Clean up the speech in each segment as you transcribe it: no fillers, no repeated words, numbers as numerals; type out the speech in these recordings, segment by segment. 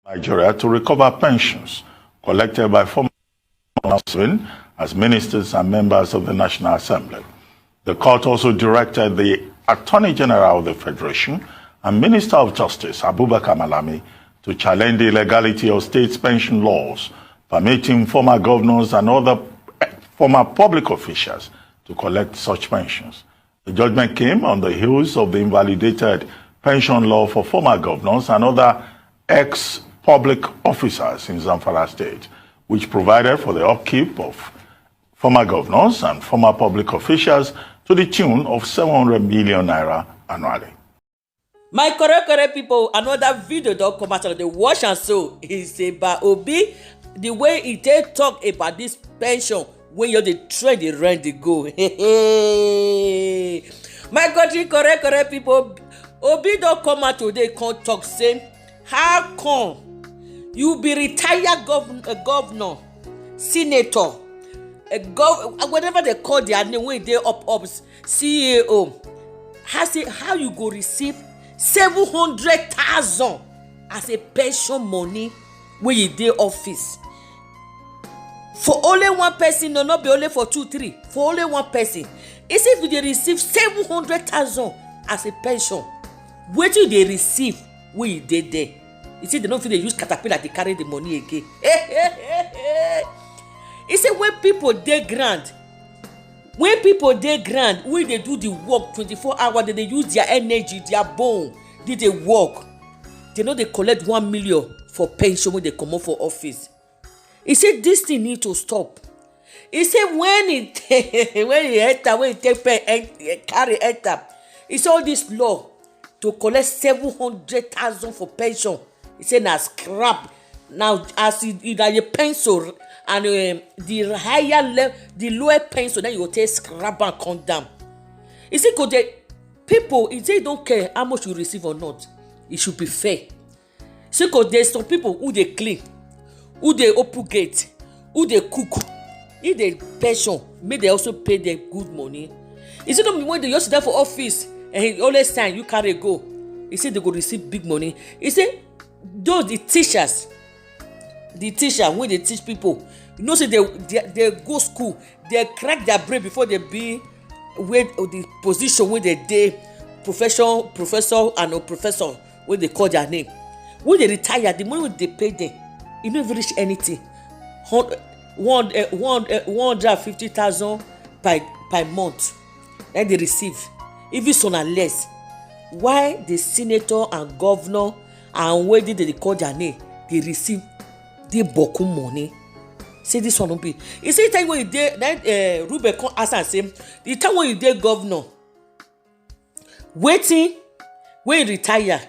Nigeria to recover pensions collected by former as ministers and members of the National Assembly. The court also directed the Attorney General of the Federation and Minister of Justice, Abubakar Malami, to challenge the illegality of state pension laws permitting former governors and other former public officials to collect such pensions. The judgment came on the heels of the invalidated pension law for former governors and other ex-public officers in Zamfara State, which provided for the upkeep of former governors and former public officials to the tune of 700 million naira annually. My correct people, another video don't come out of the wash and so is about Obi, the way he take talk about this pension when you're the trend the rent the go. My country correct people, Obi don't come out today can't talk saying how come you be retired governor, senator, whatever they call their name when they up CEO, how you go receive 700,000 as a pension money when you dey office for only one person, no not be only for 2 3 for only one person. Is if you dey receive 700,000 as a pension, wetin you dey receive when you dey there? You see, they don't feel they use caterpillar to carry the money again. You see, when people dey grand, when they do the work 24 hours, they use their energy, their bone, they work. They know they collect 1 million for pension when they come out for office. He said this thing need to stop. He said when he carry enter, he saw this law to collect 700,000 for pension. He said na scrap. Now as the pencil and the higher level, the lower pencil, then you will take scrap and come down. He said because the people, he said don't care how much you receive or not. It should be fair. See, because there's some people who they clean, who they open gate, who they cook, if they pension, may they also pay them good money. He said don't be when they used to there for office and he always sign you carry go. He said they go receive big money. He said those the teacher when they teach people, you know, say they go school, they crack their brain before they be where the position where they professor and a professor when they call their name. When they retire, the money they pay them, you don't even reach anything. 150,000 per month. Then they receive, even so or less. Why the senator and governor and where did they call their name, they receive the boku money? Say this one don't be. You see the time when you did Ruben come ask and say the time when you did governor, waiting when you retire,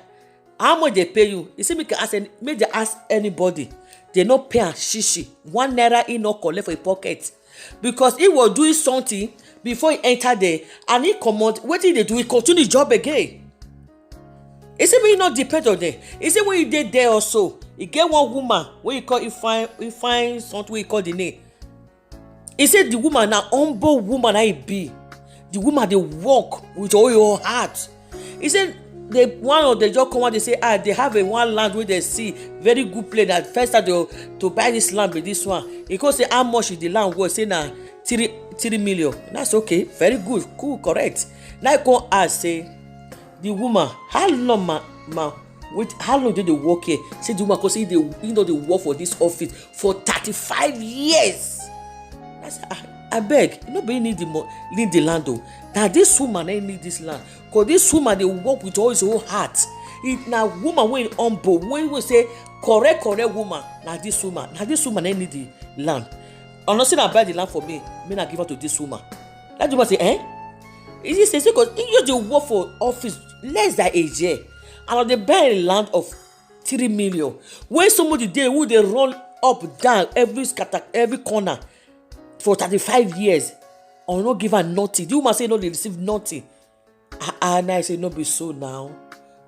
how much they pay you? You see make they ask anybody. They not pay a shishi. 1 naira he not collect for a pocket because he was doing something before he enter there and he come out. What did they do? He continue the job again. You see when you not depend on them. You see when you did there also. You get one woman when you call you find something we call the name. He said the woman na humble woman I be. The woman they walk with all your heart. He said one of the just come out they say they have one land where they see very good place that first time to buy this land with this one. He go say how much is the land worth? Say na 3 million. That's okay, very good, cool, correct. Now I go ask say the woman how long how long did they work here? Say the woman because they work for this office for 35 years. That's I beg, nobody need the land though. Now this woman ain't need this land. Because this woman they work with all his whole heart. Now woman when humble, when we say correct woman, now this woman ain't need the land. I'm not saying I buy the land for me, I give it to this woman. That woman say, Is it say because you just work for office less than a year. And they buy a land of 3 million. When somebody there who they run up, down, every corner for 35 years, or not give her nothing. The woman say no, they receive nothing. And I say no be so now.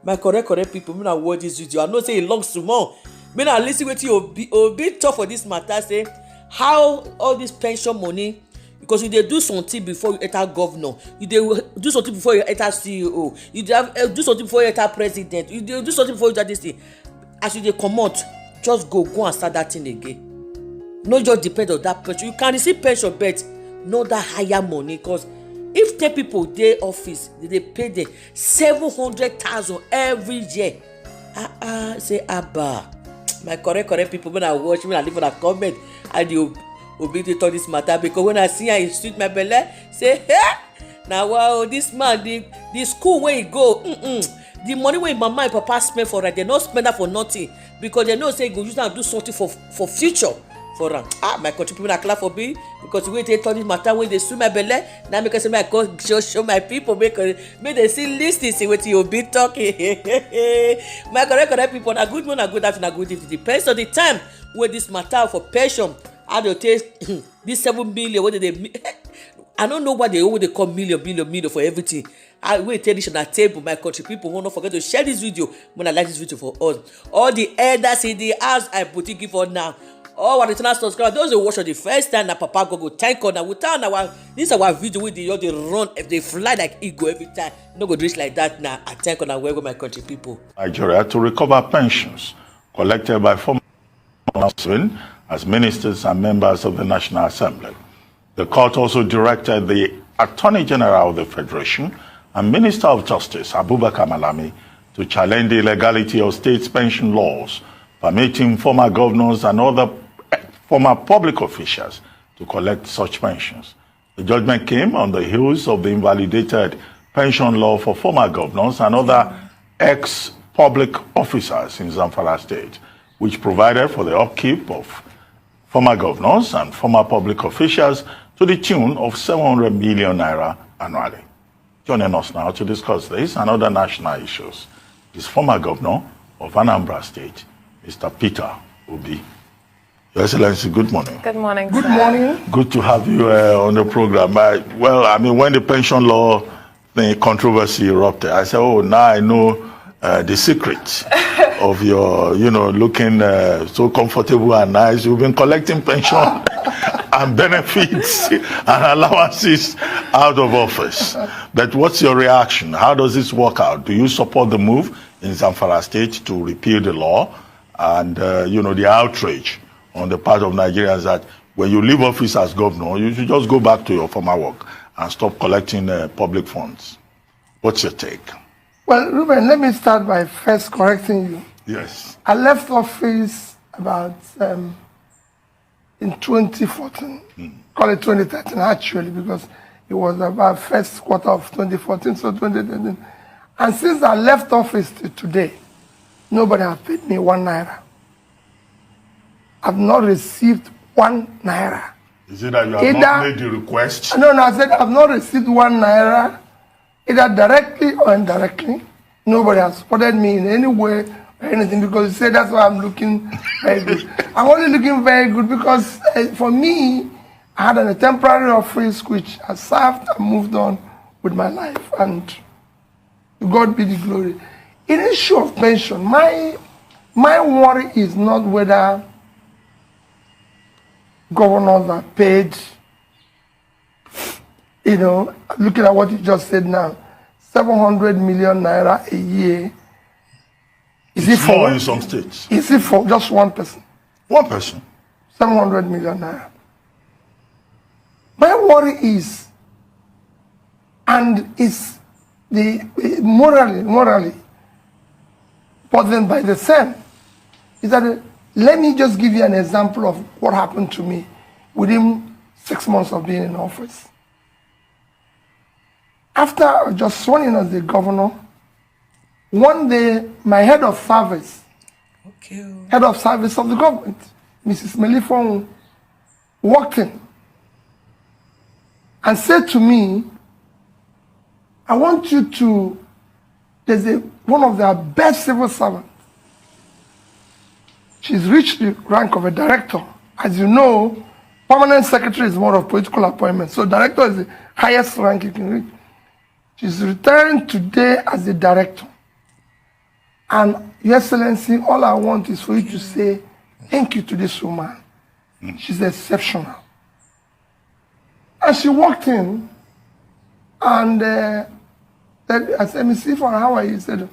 My correct people, me not watch this video. I know say it long small. Me not listen with you be tough for this matter. Say how all this pension money. Because you dey do something before you enter governor, you dey do something before you enter CEO, you dey do something before you enter president, you dey do something before you enter this thing. As you dey comot, just go and start that thing again. No just depend on that pension. You can receive pension, but not that higher money, because if 10 people dey office, they pay them 700,000 every year. Say abba, my correct people, when I watch, when I leave on a comment, and you obi dey talk this matter, because when I see her, it sweet my belle. Say, hey, now wow, this man, the school where he go, the money wey mama and papa spend for her, they no spend that for nothing, because they know say go use am do something for future for am. My country people na clap for me, because the way they talk this matter, when they sue my belle, now make I say my God show my people, make they see listen, see wetin you be talking. My correct people, na good one, na good afternoon, na good evening. Depends on the time wey this matter for pension, how they take this 7 million, what they I don't know what they always call million for everything. I will tell this on the table, my country people. Will not forget to share this video when I like this video for us. All the elders in the house, I put it give on now. All our international subscribers, those who watch for the first time, na Papa go thank God. Now we tell our this is our video with the they run, if they fly like eagle every time. No go reach like that now. I thank God and welcome my country people. Nigeria to recover pensions collected by former as ministers and members of the National Assembly. The court also directed the Attorney General of the Federation and Minister of Justice, Abubakar Malami, to challenge the illegality of states' pension laws, permitting former governors and other former public officials to collect such pensions. The judgment came on the heels of the invalidated pension law for former governors and other ex-public officers in Zamfara State, which provided for the upkeep of former governors and former public officials to the tune of 700 million naira annually. Joining us now to discuss this and other national issues is former governor of Anambra State, Mr. Peter Obi. Your Excellency, good morning. Good morning, Good sir. morning. Good to have you on the program. When the pension law controversy erupted, I said, oh, now I know the secret of your, looking so comfortable and nice. You've been collecting pension and benefits and allowances out of office. But what's your reaction? How does this work out? Do you support the move in Zamfara State to repeal the law and, the outrage on the part of Nigerians that when you leave office as governor, you should just go back to your former work and stop collecting public funds? What's your take? Well, Ruben, let me start by first correcting you. Yes. I left office about in 2014, call it 2013 actually, because it was about first quarter of 2014, so 2013. And since I left office to today, nobody has paid me 1 naira. I've not received 1 naira. Is it that you have not made the request? No, I said I've not received 1 naira, either directly or indirectly. Nobody has supported me in any way or anything, because you said that's why I'm looking very good. I'm only looking very good because for me, I had a temporary office which I served and moved on with my life, and to God be the glory. In the issue of pension, my worry is not whether governors are paid, looking at what you just said now, 700 million naira a year. Is it for in some states? Is it for just one person? One person. 700 million naira. My worry is, and it's the morally, but then by the same, is that let me just give you an example of what happened to me within 6 months of being in office. After I was just sworn in as the governor, one day my head of service of the government, Mrs. Melifon, walked in and said to me, I want you to, there's one of their best civil servants. She's reached the rank of a director. As you know, permanent secretary is more of political appointment. So director is the highest rank you can reach. She's retiring today as a director. And Your Excellency, all I want is for you to say thank you to this woman. She's exceptional. And she walked in and I said, Miss Ifon, how are you? He said,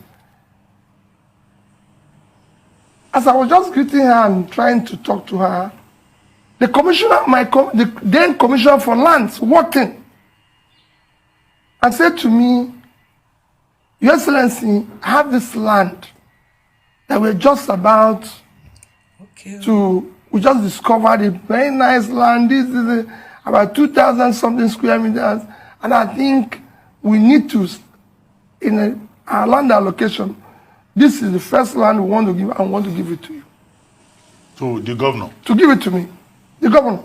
as I was just greeting her and trying to talk to her, the commissioner, the then commissioner for lands, walked in and said to me, Your Excellency, I have this land that we're just about to, we just discovered a very nice land. This is about 2,000 something square meters. And I think we need to, in our land allocation, this is the first land we want to give, and want to give it to you. To the governor? To give it to me, the governor.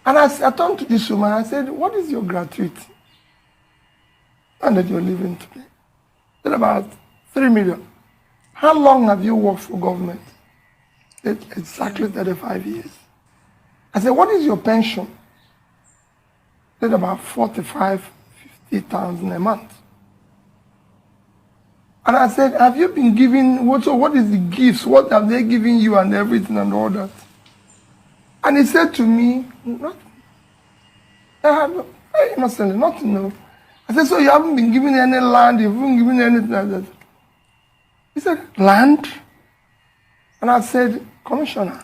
And I turned to this woman, I said, what is your gratuity? And that you're living today. Then about 3 million. How long have you worked for government? Exactly 35 years. I said, what is your pension? Then about 50,000 a month. And I said, have you been given, so what is the gifts? What have they given you and everything and all that? And he said to me, nothing. I had very innocently, nothing, no. I said, so you haven't been given any land, you haven't given anything like that. He said, land? And I said, Commissioner,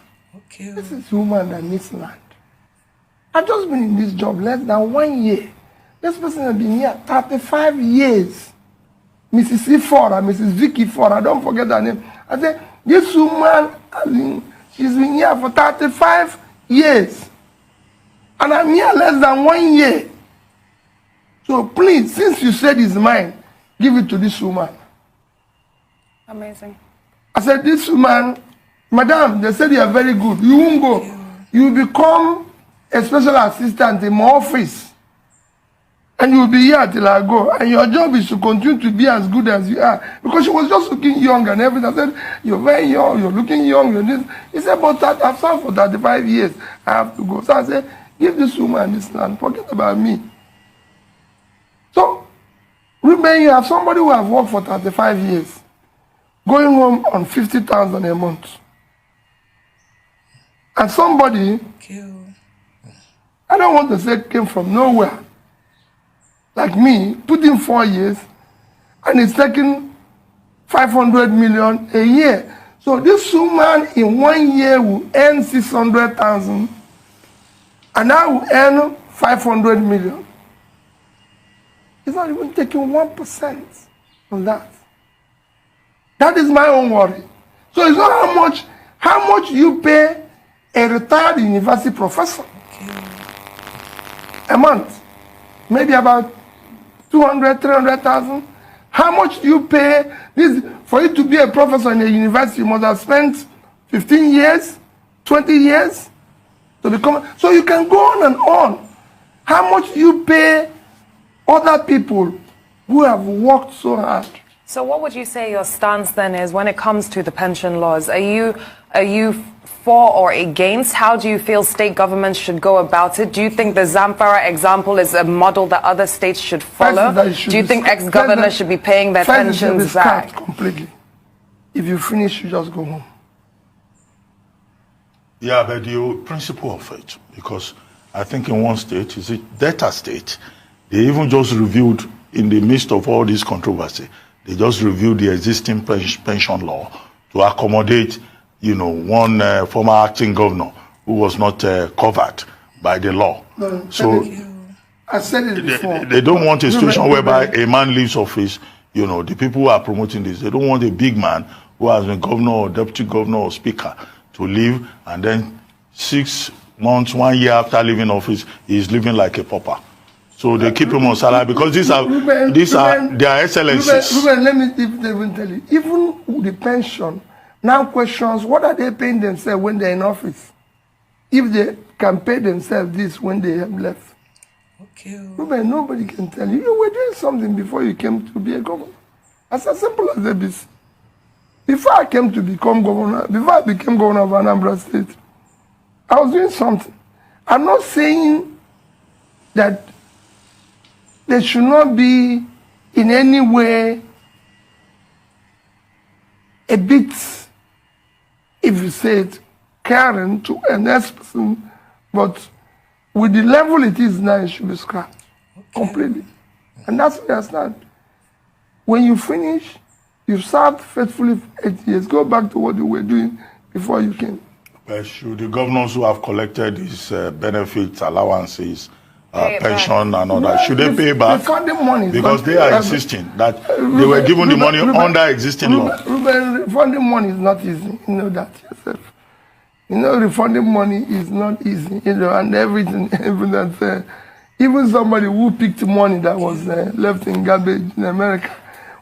this is a woman that needs land. I've just been in this job less than 1 year. This person has been here 35 years. Mrs. E. Ford and Mrs. Vicky Ford, I don't forget her name. I said, this woman, she's been here for 35 years. And I'm here less than 1 year. So please, since you said it's mine, give it to this woman. Amazing. I said, this woman, Madam, they said you are very good. You won't go. You will become a special assistant in my office. And you will be here till I go. And your job is to continue to be as good as you are. Because she was just looking young and everything. I said, you're very young, you're looking young, you're this. He said, but I've served for 35 years. I have to go. So I said, give this woman this land. Forget about me. So, remember, you have somebody who has worked for 35 years, going home on 50,000 a month. And somebody, I don't want to say came from nowhere, like me, put in 4 years, and it's taking 500 million a year. So this woman in 1 year will earn 600,000, and I will earn 500 million. It's not even taking 1% on that. That is my own worry. So it's not how much you pay a retired university professor a month. Maybe about 200, 300,000. How much do you pay this for you to be a professor in a university? You must have spent 15 years, 20 years to become. So you can go on and on. How much do you pay other people who have worked so hard? So what would you say your stance then is when it comes to the pension laws? Are you for or against? How do you feel state governments should go about it? Do you think the Zamfara example is a model that other states should follow? Do you think ex-governors should be paying their pensions back? Completely. If you finish, you just go home. Yeah, but the principle of it, because I think in one state, is it Delta State, they even just reviewed, in the midst of all this controversy, they just reviewed the existing pension law to accommodate, one former acting governor who was not covered by the law. No, so I said it before. They don't want a situation whereby a man leaves office. The people who are promoting this, they don't want a big man who has been governor or deputy governor or speaker to leave, and then 6 months, 1 year after leaving office, he's living like a pauper. So they keep him on salary because these are their excellencies. Ruben, let me even tell you, even with the pension, now questions, what are they paying themselves when they're in office? If they can pay themselves this when they have left. Ruben, nobody can tell you. You were doing something before you came to be a governor. As simple as that is. Before I came to become governor, before I became governor of Anambra State, I was doing something. I'm not saying that there should not be in any way a bit, if you say it, caring to a next person, but with the level it is now, it should be scrapped completely. And that's where I stand. When you finish, You've served faithfully for 8 years. Go back to what you were doing before you came. But should the governors who have collected these benefits, allowances, pension and all that, should they pay back? Refunding money. Because they are insisting that they were given the money under existing law. Refunding money is not easy. You know that yourself. You know, refunding money is not easy. You know, and everything, even that, even somebody who picked money that was left in garbage in America,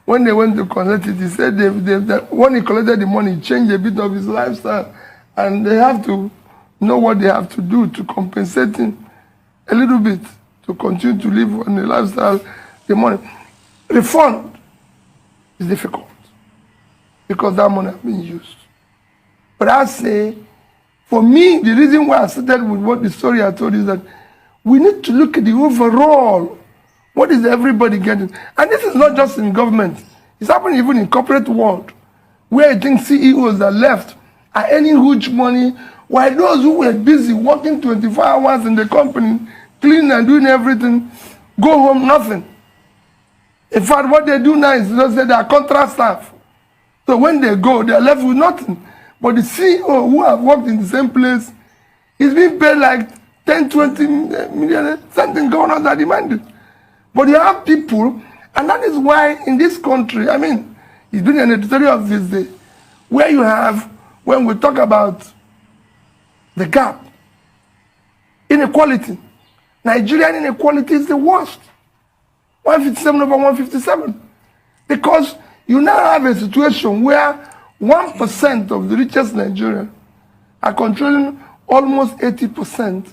when they went to collect it, he said that when he collected the money, he changed a bit of his lifestyle. And they have to know what they have to do to compensate him a little bit to continue to live on the lifestyle, the money. Refund is difficult because that money has been used. But I say, for me, the reason why I started with what the story I told you is that we need to look at the overall. What is everybody getting? And this is not just in government. It's happening even in corporate world, where I think CEOs are left are earning huge money, while those who were busy working 24 hours in the company, cleaning and doing everything, go home nothing. In fact, what they do now is just say they are contract staff. So when they go, they are left with nothing. But the CEO who have worked in the same place is being paid like 10, 20 million, something going on that demanded. But you have people, and that is why in this country, I mean, it's been an editorial of this day, where you have, when we talk about the gap, inequality, Nigerian inequality is the worst. 157 over 157. Because you now have a situation where 1% of the richest Nigerians are controlling almost 80%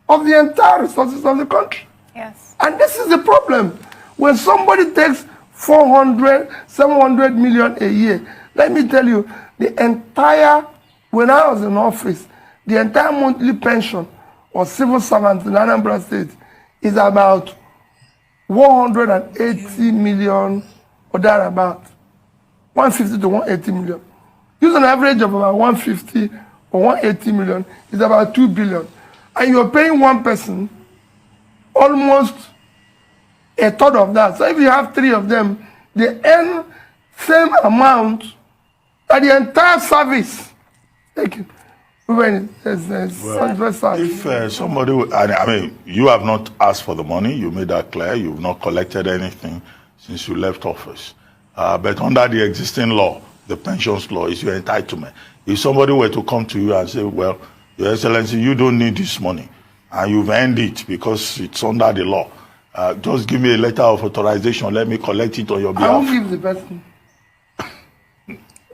of the entire resources of the country. Yes. And this is the problem. When somebody takes 400, 700 million a year, let me tell you, the entire, when I was in office, the entire monthly pension of civil servants in Anambra State is about 180 million or thereabout. 150 to 180 million. Use an average of about 150 or 180 million is about 2 billion. And you're paying one person almost a third of that. So if you have 3 of them, they earn same amount that the entire service. Thank you. If somebody, I mean, you have not asked for the money, you made that clear, you've not collected anything since you left office. But under the existing law, the pensions law is your entitlement. If somebody were to come to you and say, well, Your Excellency, you don't need this money, and you've earned it because it's under the law, just give me a letter of authorization, let me collect it on your behalf. I won't give the person.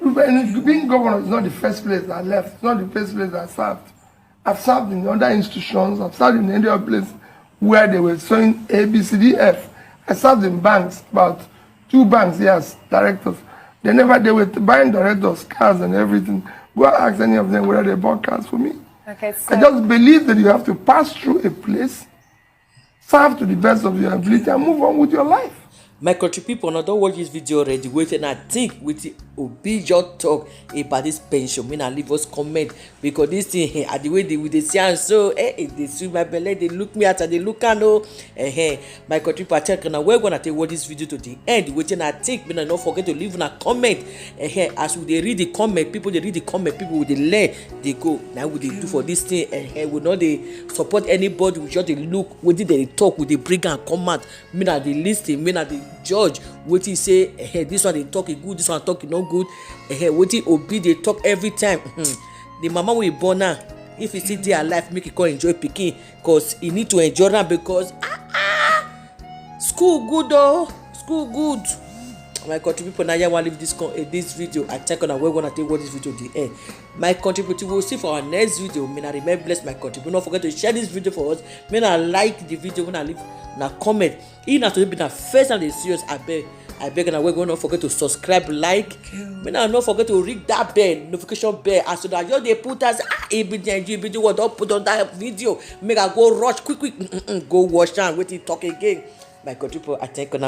Being governor is not the first place I left. It's not the first place I served. I've served in other institutions. I've served in any other place where they were showing A, B, C, D, F. I served in banks, about 2 banks, yes, directors. They were buying directors, cars and everything. Go ask any of them whether they bought cars for me. Okay, so I just believe that you have to pass through a place, serve to the best of your ability, and move on with your life. My country people, now don't watch this video already. Wait and I think with the Obijo talk about this pension. Me and leave us comment because this thing at the way they with the see so they see my belly, they look me at they look and my country people check now. We're gonna take watch this video to the end. Wait and I think me and don't forget to leave a comment. As they read the comment, people they read the comment, people with the learn they go. Now what they do for this thing we not they support anybody. We just they look, what did they talk, with they bring and comment. Me and they listen, me and they judge what he say this one they talk good, this one talk no good, what he Obi they talk every time. The mama will born now, if he see their life make it come enjoy pikin, cause he need to enjoy them because school good though, school good. My country people, now you want to leave this video. I check on and we're gonna take what this video the end. My country people, will see for our next video. May I remember bless my country. Don't forget to share this video for us. May I like the video when I leave na comment. Even after be the first time they see us, I beg and we're gonna forget to subscribe, like. May I not forget to ring that bell, notification bell, as so that you they put us ABD what don't put on that video. Make I go rush quick, go watch and wait to talk again. My country people, I think on